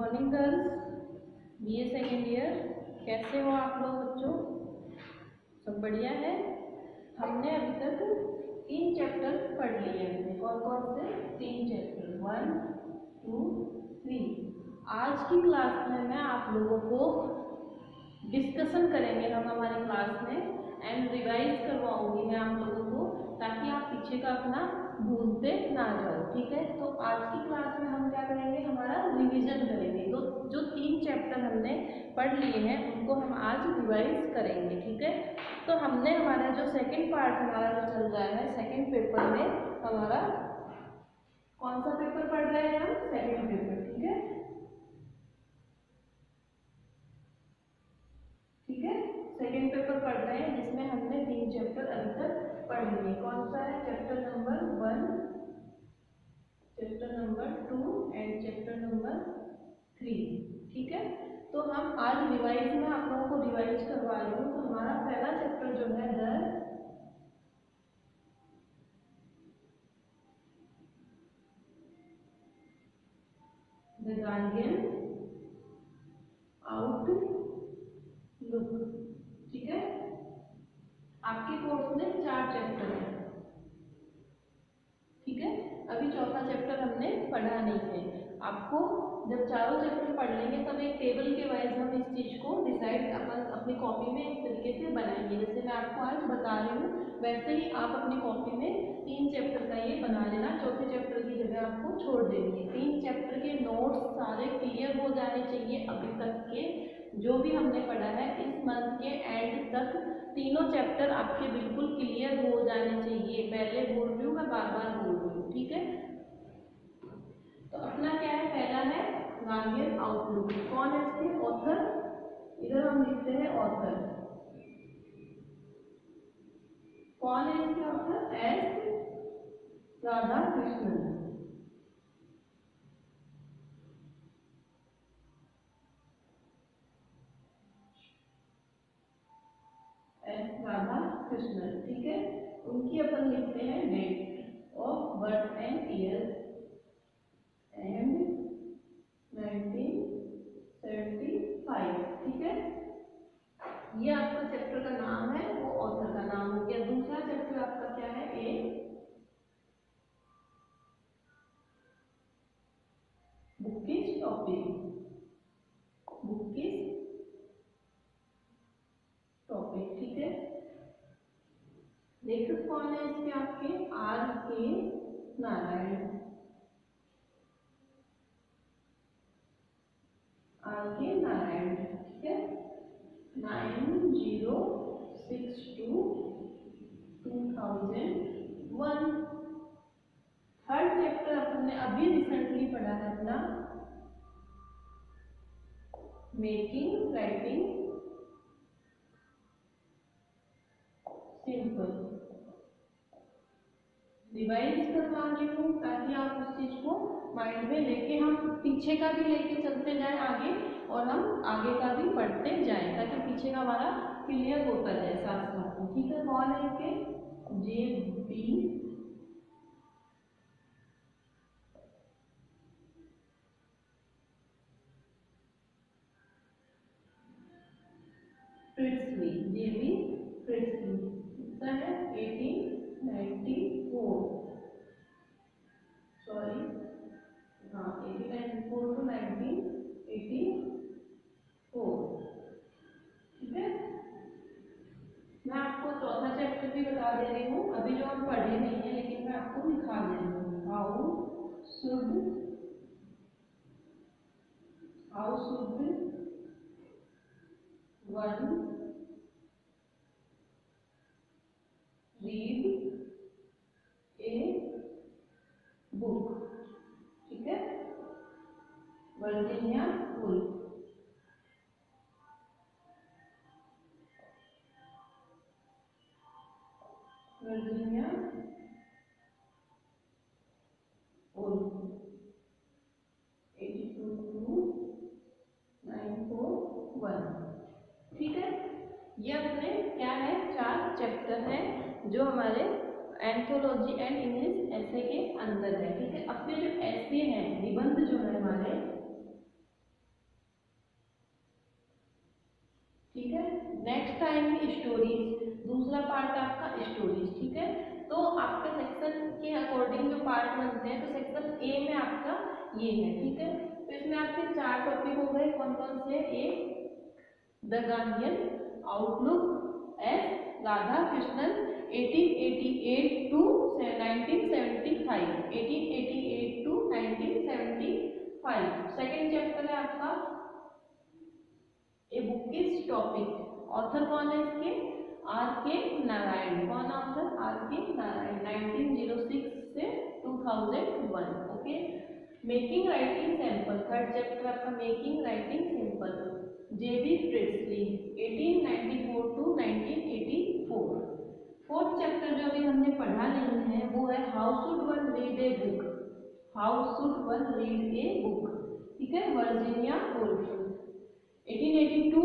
Morning girls, BA second year. कैसे हो आप लोग बच्चों? सब बढ़िया है। हमने अभी तक 3 चैप्टर पढ़ लिए हैं। कौन कौन से? 3 चैप्टर, 1, 2, 3। आज की क्लास में मैं आप लोगों को डिस्कशन करेंगे हम हमारी क्लास में, एंड रिवाइज करवाऊंगी मैं आप लोगों को, ताकि आप पीछे का अपना भूलते ना जाओ। ठीक है, तो आज की क्लास में हम क्या करेंगे, हमारा रिवीजन करेंगे। तो जो 3 चैप्टर हमने पढ़ लिए हैं उनको हम आज रिवाइज करेंगे। ठीक है, तो हमने हमारा जो सेकंड पार्ट हमारा जो चल रहा है, सेकंड पेपर में हमारा कौन सा पेपर पढ़ रहे हैं हम? Second paper. ठीक है, ठीक है, सेकंड पेपर पढ़ रहे हैं जिसमें हमने 3 चैप्टर अभी तक पढ़ लिए। कौन सा है? Chapter number 1, chapter number 2 and chapter number 3। ठीक है, तो हम आज रिवाइज में आप लोगों को रिवाइज करवा रही हूँ। तो हमारा पहला चैप्टर जो है द गार्डियन आउटलुक। ठीक है, आपके कोर्स में 4 चैप्टर है। ठीक है, अभी चौथा चैप्टर हमने पढ़ा नहीं है। आपको जब चारों चैप्टर पढ़ लेंगे तब एक टेबल के वाइज हम इस चीज को डिसाइड अपनी कॉपी में इस तरीके से बनाएंगे। जैसे मैं आपको आज बता रही हूँ वैसे ही आप अपनी कॉपी में 3 चैप्टर का ये बना लेना। चौथे चैप्टर की जगह आपको छोड़ देनी है। 3 चैप्टर के नोट्स सारे क्लियर हो जाने चाहिए। अभी तक के जो भी हमने पढ़ा है इस मंथ के एंड तक तीनों चैप्टर आपके बिल्कुल क्लियर हो जाने चाहिए। पहले बोल रही हूँ, मैं बार बार बोल रही हूँ। ठीक है, तो अपना क्या है? पहला है गार्डियन आउटलुक। कौन है इसके ऑथर? इधर हम लिखते हैं ऑथर। कौन है इसके author? S Radha Krishnan. S Radha Krishnan. ठीक है, उनकी अपन लिखते हैं date of birth and year and 1975। ठीक है, ये आपका चैप्टर का नाम है, वो ऑथर का नाम हो गया। दूसरा चैप्टर आपका क्या है? ए बुकिश टॉपिक। Bookish topic. ठीक है, लेखक कौन है इसके? आपके आर के नारायण। आर के नारायण। ठीक है, 9062-2001। थर्ड चैप्टर अपन ने अभी रिसेंटली पढ़ा है अपना मेकिंग राइटिंग सिंपल। रिवाइज करवा रही हूँ ताकि आप उस चीज को माइंड में लेके हम पीछे का भी लेके चलते जाएं आगे, और हम आगे का भी पढ़ते जाएं ताकि पीछे का हमारा क्लियर होता जाए साथ साथ। ठीक है, कौन है इसके? जे बी प्रिट्सली। जे बी प्रिट्सली कितना है? 1894। सॉरी, हाँ, 1894 टू 1984। ठीक है, मैं आपको चौथा चैप्टर भी बता दे रही हूँ। अभी जो हम पढ़े नहीं है लेकिन मैं आपको लिखा दे रही हूँ। How should one read a book. ठीक है, वर्जीनिया वुल्फ। Virginia Woolf 822941। ठीक है, ये अपने क्या है? 4 चैप्टर हैं जो हमारे एंथोलॉजी एंड इंग्लिश ऐसे के अंदर है। ठीक है, अपने जो ऐसे हैं, निबंध जो है हमारे, नेक्स्ट आएंगे स्टोरीज, दूसरा पार्ट आपका स्टोरीज, ठीक है। तो आपके सेक्शन के अकॉर्डिंग जो पार्ट बनते हैं, तो सेक्शन ए में आपका ये है, ठीक है। तो इसमें आपके 4 टॉपिक हो गए, कौन कौन से? एक the Gandhian outlook as Radha Krishnan 1888 to 1975, 1888 to 1975। Second chapter है आपका a book is topic, author कौन है इसके? आर के नारायण। कौन ऑथर? आर के नारायण, 1906 से 2001, okay. Making writing sample, third chapter आपका making writing sample, J B Priestley 1894 to 1984। Fourth chapter जो अभी हमने पढ़ा नहीं है वो है how should one read a book, how should one read a book, ठीक है, वर्जीनिया वुल्फ 1882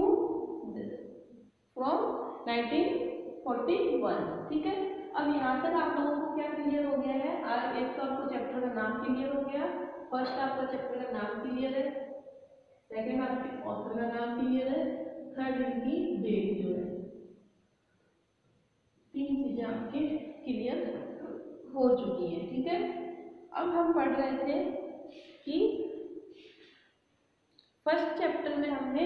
फ्रॉम 1941, ठीक है। अब यहाँ तक आप लोगों को क्या क्लियर हो गया है? एक तो आपको चैप्टर का नाम क्लियर हो गया, फर्स्ट आपका चैप्टर का नाम क्लियर है, सेकंड आपके ऑथर का नाम क्लियर है, थर्ड इनकी डेट जो है, 3 चीजें आपके क्लियर हो चुकी है, ठीक है। अब हम पढ़ रहे थे कि फर्स्ट चैप्टर में हमने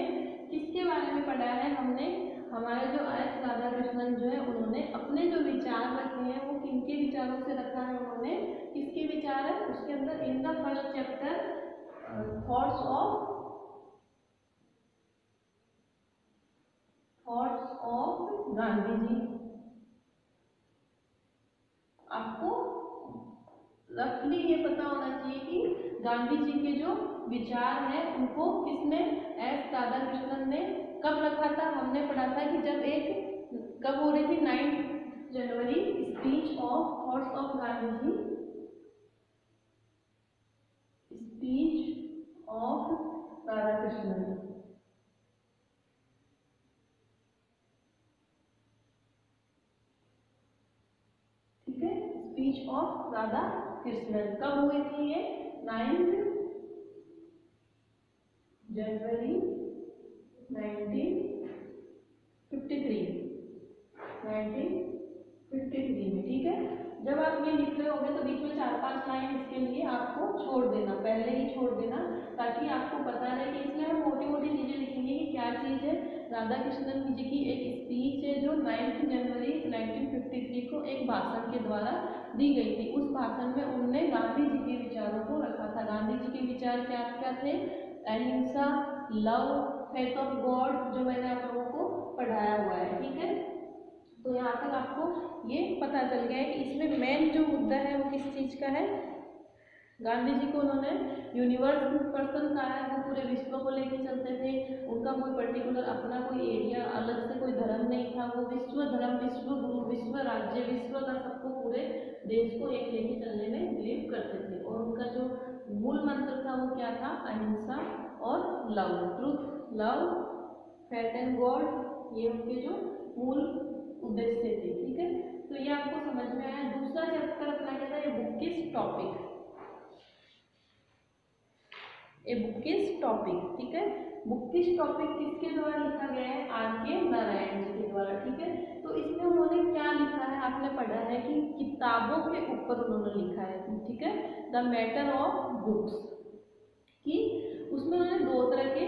किसके बारे में पढ़ा है? हमने हमारे जो एस राधा कृष्णन जो है उन्होंने अपने जो विचार रखे हैं वो किनके विचारों से रखा है? उन्होंने किसके विचार है उसके अंदर? In the first chapter thoughts of Gandhi ji. आपको रफली ये पता होना चाहिए कि गांधी जी के जो विचार हैं उनको किसने, एस राधा कृष्णन ने कब रखा था? हमने पढ़ा था कि जब एक कब हो रही थी 9 जनवरी speech of thoughts of Gandhi ji, speech of Radha Krishnan, ठीक है, स्पीच ऑफ राधा कृष्णन कब हुई थी? ये 9 जनवरी 1953 में, ठीक है। जब आप ये लिख रहे होंगे तो बीच में 4-5 लाइन इसके लिए आपको छोड़ देना, पहले ही छोड़ देना, ताकि आपको पता रहे कि इसमें हम मोटी मोटी चीजें लिखेंगे कि क्या चीज है। राधा कृष्णन जी की एक स्पीच है जो 9 जनवरी 1953 को एक भाषण के द्वारा दी गई थी। उस भाषण में उन्होंने गांधी जी के विचारों को रखा था। गांधी जी के विचार क्या क्या थे? अहिंसा, लव, फेथ ऑफ गॉड, जो मैंने आप लोगों को पढ़ाया हुआ है, ठीक है। तो यहाँ तक आपको ये पता चल गया है कि इसमें मेन जो मुद्दा है वो किस चीज का है? गांधी जी को उन्होंने यूनिवर्सल पर्सन कहा है, वो पूरे विश्व को लेके चलते थे, उनका कोई पर्टिकुलर अपना कोई एरिया अलग से कोई धर्म नहीं था, वो विश्व धर्म, विश्व गुरु, विश्व राज्य, विश्व का सबको पूरे देश को एक लेके चलने में बिलीव करते थे। और उनका जो मूल मंत्र था वो क्या था? अहिंसा और love, truth, love, faith and God, ये उनके जो मूल उद्देश्य थे, ठीक है। तो ये आपको समझ में आया। दूसरा चैप्टर अपना क्या था? ये बुक किस टॉपिक, ए बुक किस टॉपिक, ठीक है। बुक किस टॉपिक किसके द्वारा लिखा गया है? आर के नारायण जी के द्वारा, ठीक है। तो इसमें उन्होंने क्या लिखा है? आपने पढ़ा है कि किताबों के ऊपर उन्होंने लिखा है, ठीक है, द मैटर ऑफ बुक्स, कि उसमें उन्होंने 2 तरह के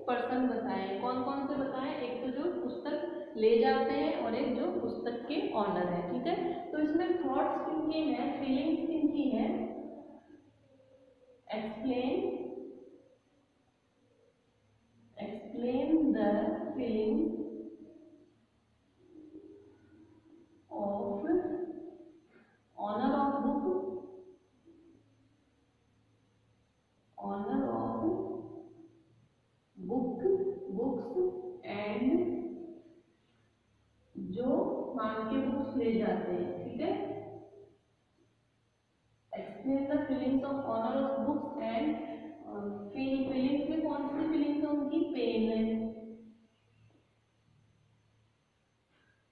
पर्सन बताए। कौन कौन से बताए? एक तो जो पुस्तक ले जाते हैं और एक जो पुस्तक के ऑनर है, ठीक है। तो इसमें थॉट्स किनकी हैं, फीलिंग्स किनकी हैं? explain the feelings of owner of books and जो मांग के बुक्स ले जाते हैं, ठीक है। Explain the feelings of honour of books and feelings में कौन सी फीलिंग्स है उनकी?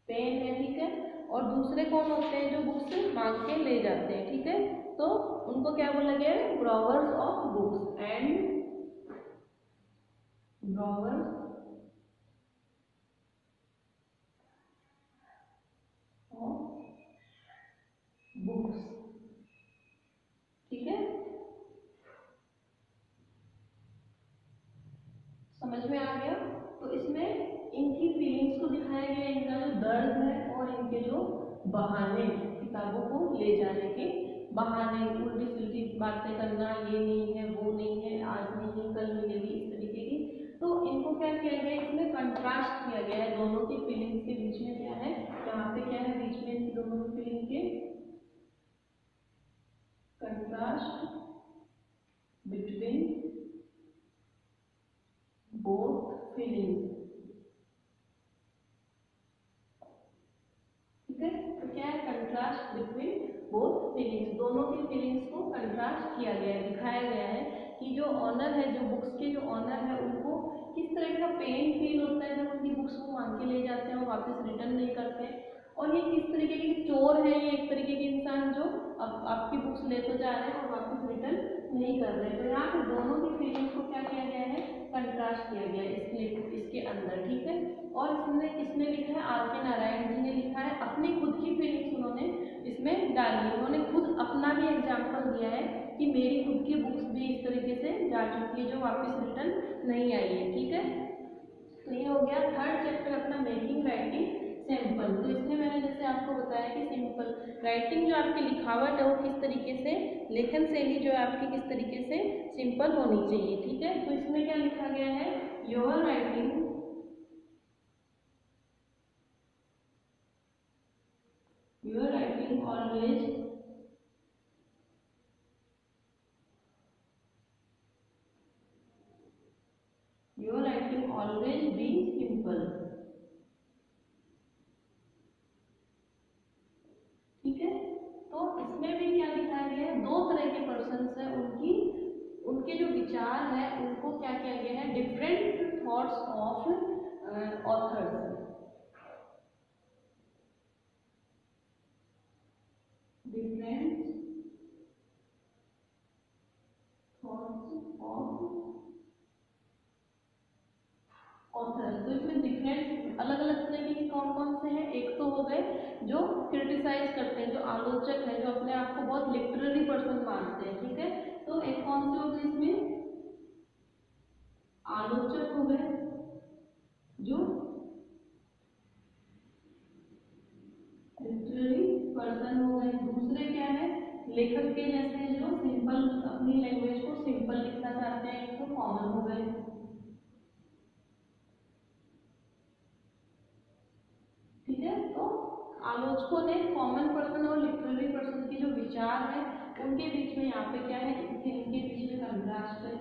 पेन है, ठीक है। और दूसरे कौन होते हैं जो बुक्स मांग के ले जाते हैं, ठीक है। तो उनको क्या बोला गया है? ब्रॉवर्स ऑफ बुक्स एंड ब्रॉवर्स बुक्स। ठीक है, समझ में आ गया। तो इसमें इनकी फीलिंग्स को दिखाया गया, इनका जो दर्द है और इनके जो बहाने, किताबों को ले जाने के बहाने, उल्टी सीधी बातें करना, ये नहीं है, वो नहीं है, आज नहीं है, कल मिलेगी, इस तरीके की। तो इनको क्या किया गया, इसमें कंट्रास्ट किया गया है दोनों की फीलिंग्स के बीच में। क्या है यहाँ पे, क्या है बीच में इन दोनों की फीलिंग के कंट्रास्ट बिटवीन बोथ फीलिंग्स। ठीक है, तो क्या है कंट्रास्ट बिटवीन बोथ फीलिंग्स, दोनों की फीलिंग्स को कंट्रास्ट किया गया है, दिखाया गया है कि जो ऑनर है, जो बुक्स के जो ऑनर है, उनको किस तरह का पेन फील होता है जब उनकी बुक्स को मांग के ले जाते हैं और वापस रिटर्न नहीं करते हैं, और ये किस तरीके के चोर है, ये एक तरीके के इंसान जो अब आपकी बुक्स ले तो जा रहे हैं और वापस रिटर्न नहीं कर रहे। तो यहाँ पे दोनों की फीलिंग्स को क्या किया गया है, कंट्रास्ट किया गया है इसके अंदर। ठीक है, और इसमें किसने लिखा है, आर के नारायण जी ने लिखा है। अपनी खुद की फीलिंग्स उन्होंने इसमें डाली, उन्होंने खुद अपना भी एग्जाम्पल दिया है कि मेरी खुद की बुक्स भी इस तरीके से जा चुकी है जो वापस रिटर्न नहीं आई है। ठीक है, तो ये हो गया थर्ड चैप्टर अपना, मेकिंग राइटिंग सिंपल। तो इसमें मैंने जैसे आपको बताया कि सिंपल राइटिंग जो आपकी लिखावट है वो किस तरीके से, लेखन शैली जो है आपकी किस तरीके से सिंपल होनी चाहिए। ठीक है, तो इसमें क्या लिखा गया है, your writing always your writing always be simple। ठीक है, तो इसमें भी क्या दिखाया गया है, दो तरह के पर्सन्स है, उनके जो विचार है उनको क्या किया गया है, different thoughts of authors, different thoughts of author. तो इसमें डिफरेंट अलग अलग तरीके के कौन कौन से हैं, एक तो हो गए जो क्रिटिसाइज करते हैं, जो आलोचक है, जो अपने आप को बहुत लिटरेरी पर्सन मानते हैं। ठीक है, तो एक कौन से हो गए इसमें, आलोचक हो गए जो लिटरेरी पर्सन हो गए। दूसरे क्या है, लेखक के जैसे जो सिंपल अपनी लैंग्वेज को सिंपल लिखना चाहते हैं, एक तो कॉमन हो गए। ठीक है, तो आलोचकों ने कॉमन पर्सन और लिटरेरी पर्सन के जो विचार है उनके बीच में यहाँ पे क्या है, इनके बीच में कंट्रास्ट है।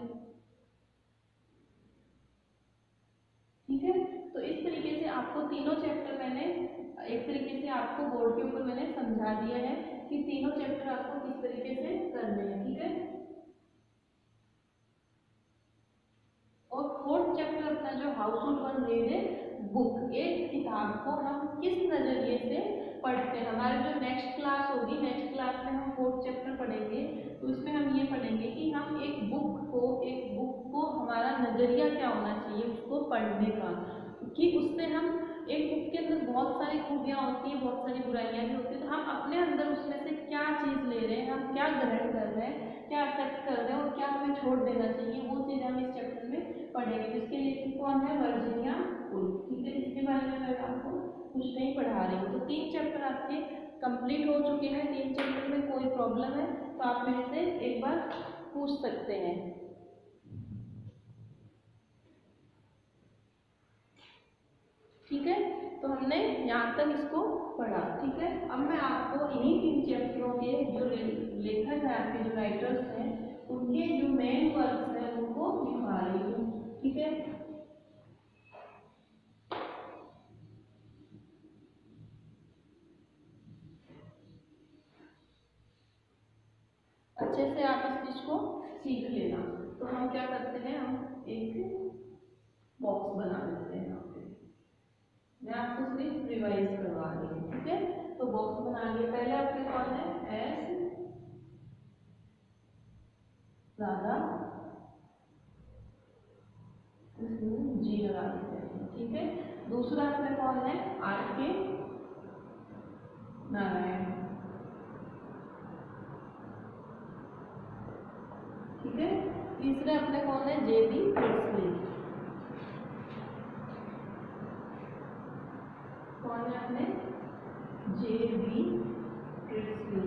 ठीक है, तो इस तरीके से आपको तीनों चैप्टर मैंने एक तरीके से आपको बोर्ड के ऊपर मैंने समझा दिया है कि तीनों चैप्टर आपको किस तरीके से करने हैं। ठीक है, और फोर्थ चैप्टर अपना जो how should one read a book, एक किताब को हम किस नजरिए से पढ़ते हैं। हमारी जो नेक्स्ट क्लास होगी, नेक्स्ट क्लास में हम फोर्थ चैप्टर पढ़ेंगे, तो इसमें हम ये पढ़ेंगे कि हम एक बुक को हमारा नजरिया क्या होना चाहिए उसको पढ़ने का, कि उससे हम एक बुक के अंदर बहुत सारी खूबियाँ होती हैं, बहुत सारी बुराइयाँ भी होती हैं, तो हम अपने अंदर उसमें से क्या चीज़ ले रहे हैं, हम क्या ग्रहण कर रहे हैं, क्या एक्सेप्ट कर रहे हैं और क्या हमें छोड़ देना चाहिए, वो चीज़ हम इस चैप्टर में पढ़ेंगे। जिसके लेखक कौन है, वर्जीनिया वुल्फ। ठीक है, इसके बारे में मैं आपको कुछ नहीं पढ़ा रही हूँ। तो 3 चैप्टर आपके कंप्लीट हो चुके हैं। 3 चैप्टर में कोई प्रॉब्लम है तो आप मेरे से एक बार पूछ सकते हैं। ठीक है, तो हमने यहाँ तक इसको पढ़ा। ठीक है, अब मैं आपको इन्हीं 3 चैप्टरों के जो लेखक है, आपके जो राइटर्स हैं, उनके जो मेन वर्क्स हैं उनको लिखवा रही हूँ। ठीक है, अच्छे से आप इस चीज को सीख लेना। तो हम क्या करते हैं, हम एक बॉक्स बना लेते हैं यहाँ पे, मैं आपको सिर्फ रिवाइज करवा रही हूँ। ठीक है, तो बॉक्स बना लिए। पहले आपके कौन है, एस राधा, जी लगा देते हैं। ठीक है, दूसरा आपका कौन है, आर के नारायण। तीसरे अपने कौन है, जेबी प्रिंसली। कौन है अपने, जेबी प्रिंसली।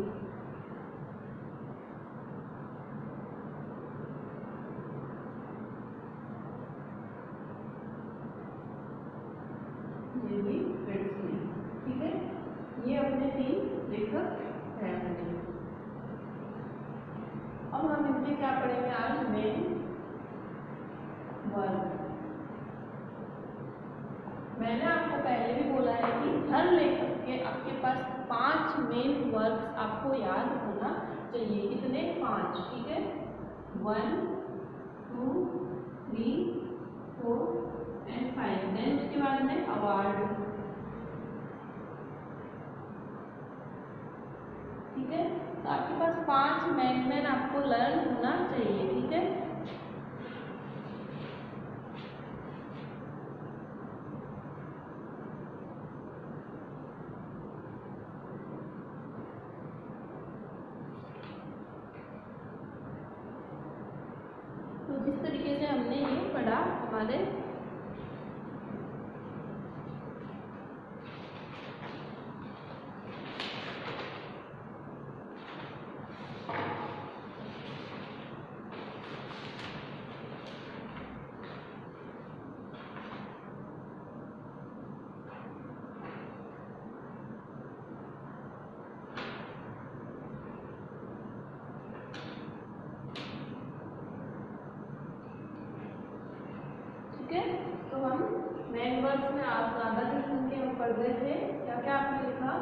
जेबी प्रिंसली, ठीक है। ये अपने 3 लेखक हैं अपने। अब हम इनके क्या पढ़ेंगे आज, मेन वर्क। मैंने आपको पहले भी बोला है कि हर लेखक के आपके पास 5 मेन वर्क्स आपको याद होना चाहिए। कितने, 5, ठीक है। 1, 2, 3, 4 एंड 5। देन उसके बाद में अवार्ड, ठीक है। तो आपके पास 5 मेन आपको लर्न होना चाहिए, ठीक है। तो जिस तरीके से हमने ये पढ़ा हमारे तो हम मेन वर्ड्स में आप ज्यादा किस्म के हम पढ़ रहे थे। क्या क्या आपने लिखा,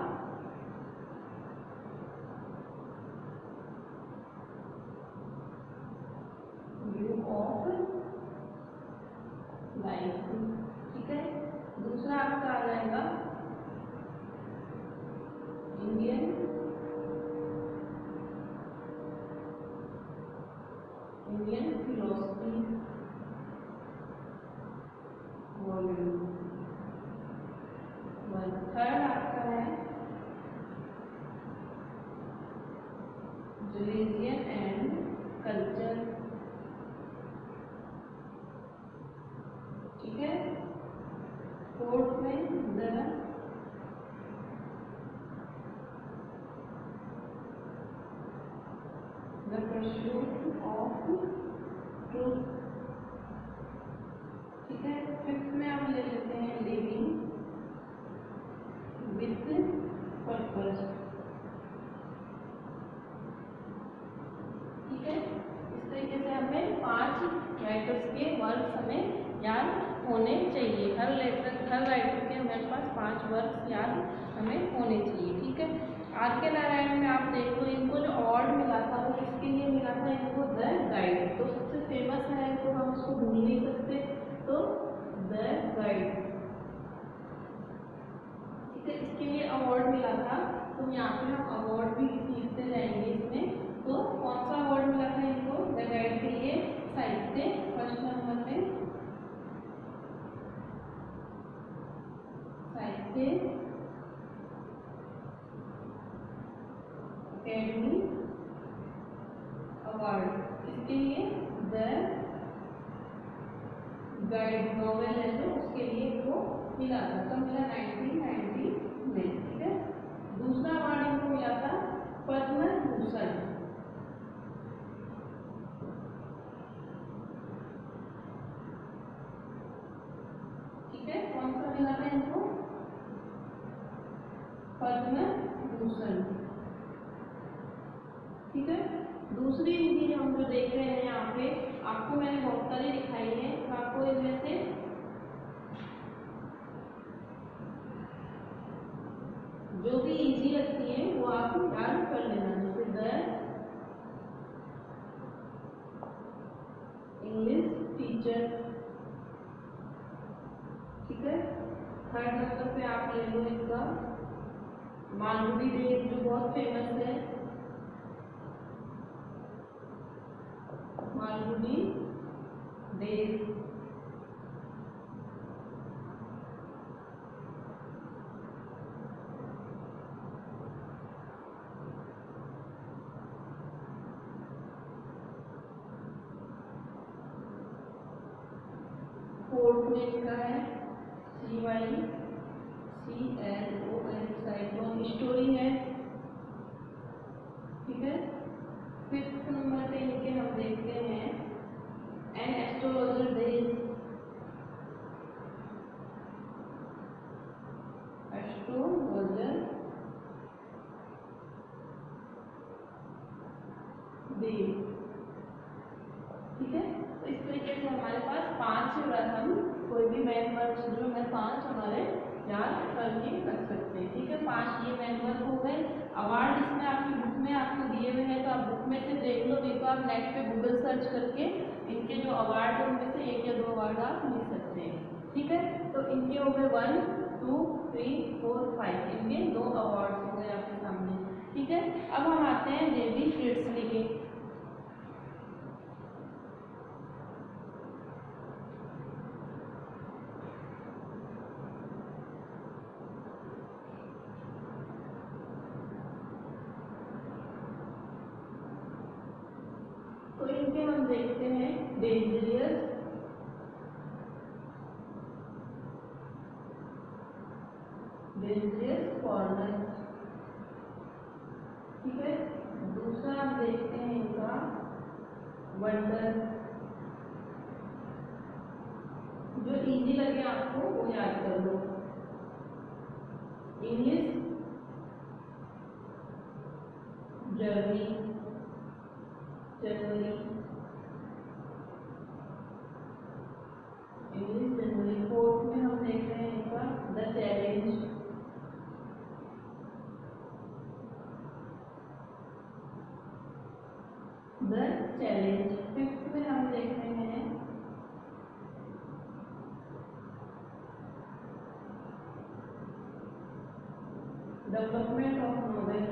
व्यू ऑफ लाइफ, ठीक है। दूसरा आपका आ जाएगा इंडियन फिलोसफी वॉल्यूम 1। थर्ड आपका है रिलीजियन एंड कल्चर, ठीक है। फोर्थ में द परस्यूट ऑफ ट्रूथ, ठीक है। फिफ्थ में हम ले लेते हैं लिविंग विथ पर्पस, ठीक है। इस तरीके से हमें 5 राइटर्स के वर्क्स हमें याद होने चाहिए। हर राइटर के हमारे पास 5 वर्क्स याद हमें होने चाहिए, ठीक है। आर के नारायण में आप देखो, इनको जो अवार्ड मिला था वो किसके लिए मिला था, इनको द गाइड। तो सबसे फेमस है, तो हम उसको भूल नहीं सकते, तो द गाइड, ठीक है। इसके लिए अवार्ड मिला था। तो यहाँ पे हम अवार्ड भी लिखते जाएंगे इसमें। तो कौन सा अवार्ड मिला था इनको, द गाइड के लिए, साहित्य फर्स्ट नंबर पे, साहित्य अकेडमी अवार्ड। इसके लिए द गाइड नॉवेल है जो, उसके लिए वो मिला था। कब मिला, 1990 में, ठीक है। दूसरा अवार्ड इनको मिला था पद्म भूषण, ठीक है। कौन सा मिला था इनको, पद्म भूषण, ठीक है। दूसरी इनकी हम जो देख रहे हैं यहाँ पे, आपको मैंने बहुत सारी दिखाई है, तो आपको इनमें से जो भी इजी लगती है वो आप याद कर लेना। जैसे द इंग्लिश टीचर, ठीक है। थर्ड नंबर पे आप ले लो इनका मालगुडी डेज, जो बहुत फेमस है, मालगुडी डेज, शॉर्ट में लिखा है CYCLON, साइक्लोन स्टोरी है, ठीक है। 5th नंबर पे इनके हम देखते हैं an astrologer days, astrologer day, ठीक है। तो इस तरीके से हमारे पास 5 हम कोई भी मैन वर्क जो है 5 हमारे याद करके रख सकते हैं, ठीक है। 5 ये मैन वर्क हो गए। अवार्ड इसमें आपकी बुक में आपको दिए हुए हैं, तो आप बुक में से देख लो, नहीं तो आप नेट पे गूगल सर्च करके इनके जो अवार्ड है उनमें से 1 या 2 अवार्ड आप मिल सकते हैं, ठीक है। तो इनके हो गए 1 2 3 4 5, इनके 2 अवार्ड हो गए आपके सामने, ठीक है। अब हम आते हैं जेबी प्रिट्सली के। तो इनके हम देखते हैं डेंजरियस कॉर्नर, ठीक है। दूसरा हम देखते हैं इनका वंडर, जो इजी लगे आपको वो याद कर लो। इंग्लिश जनवरी, इंग्लिश जनवरी। 4th में हम देख रहे हैं इनका the challenge, the challenge. 5th में हम देख रहे हैं डेवलपमेंट ऑफ नॉवेल,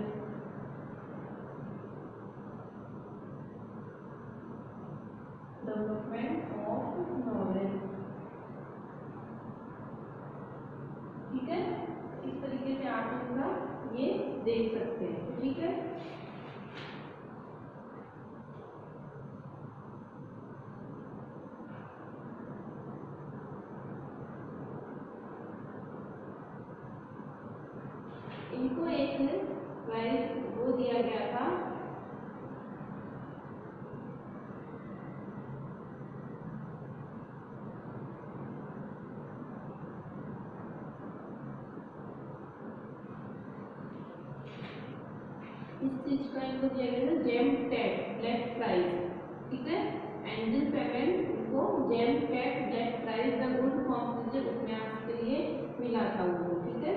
ठीक है। इस तरीके से आप इनका ये देख सकते हैं, ठीक है। इनको एक प्राइज वो दिया गया था, इस चीज का इनको दिया गया था जेम टैग ब्लैक प्राइज, ठीक है। एंजल पेमेंट उनको James Tait black prize the good composite उपन्यास के लिए मिला था उनको, ठीक है।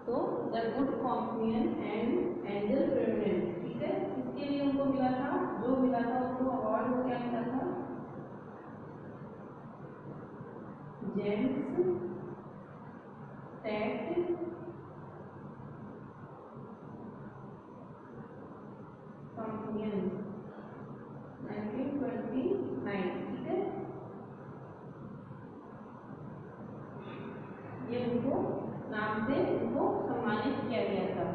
तो the good companion and angel payment, ठीक है। इसके लिए उनको मिला था, जो मिला था उनको अवार्ड वो क्या मिला था, जेम्स टैग कॉम्पियन 1929, ठीक है। ये उनको नाम से उनको सम्मानित किया गया था।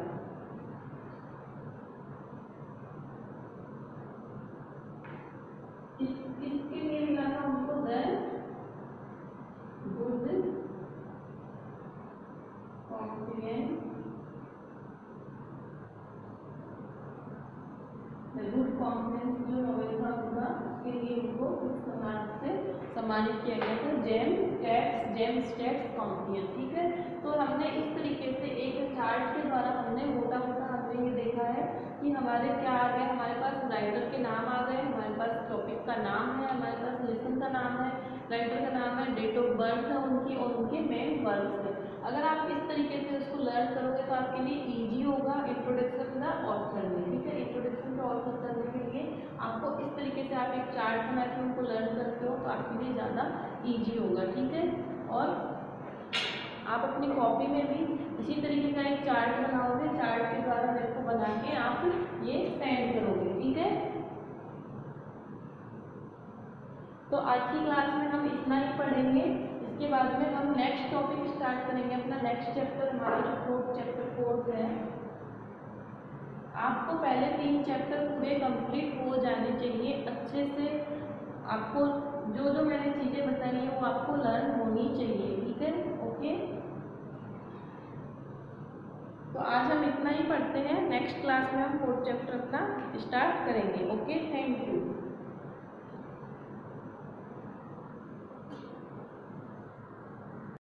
इसके लिए मिला था उनको द गुड कॉम्पियन, गुड कॉम्पियन जो नॉवेल था उनका, उसके लिए उनको इस सम्मान से सम्मानित किया गया था, जेम्स टैक्स कॉम्पियन, ठीक है। तो हमने इस तरीके से एक चार्ट के द्वारा हमने मोटा हमने ये देखा है कि हमारे क्या आ गए, हमारे पास राइटर के नाम आ गए, हमारे पास टॉपिक का नाम है, हमारे पास लेसन का नाम है, राइटर का नाम है, डेट ऑफ बर्थ है उनकी और उनके मेन वर्क्स है। अगर आप इस तरीके से उसको लर्न करोगे तो आपके लिए इजी होगा इंट्रोडक्शन द ऑथर में, ठीक है। इंट्रोडक्शन द ऑथर करने के लिए आपको इस तरीके से आप एक चार्ट बना के उनको लर्न करते हो तो आपके लिए ज़्यादा ईजी होगा, ठीक है। और आप अपनी कॉपी में भी इसी तरीके का एक चार्ट बनाओगे, चार्ट के द्वारा मेरे को बना के आप ये सेंड करोगे, ठीक है। तो आज की क्लास में हम इतना ही पढ़ेंगे। इसके बाद में हम नेक्स्ट टॉपिक स्टार्ट करेंगे अपना नेक्स्ट चैप्टर, हमारा जो फोर्थ चैप्टर कोर्स है। आपको पहले 3 चैप्टर पूरे कंप्लीट हो जाने चाहिए अच्छे से। आपको जो जो मैंने चीज़ें बताई हैं वो आपको लर्न होनी चाहिए, ठीक है, ओके। तो आज हम इतना ही पढ़ते हैं, नेक्स्ट क्लास में हम फोर्थ चैप्टर अपना स्टार्ट करेंगे, ओके, थैंक यू।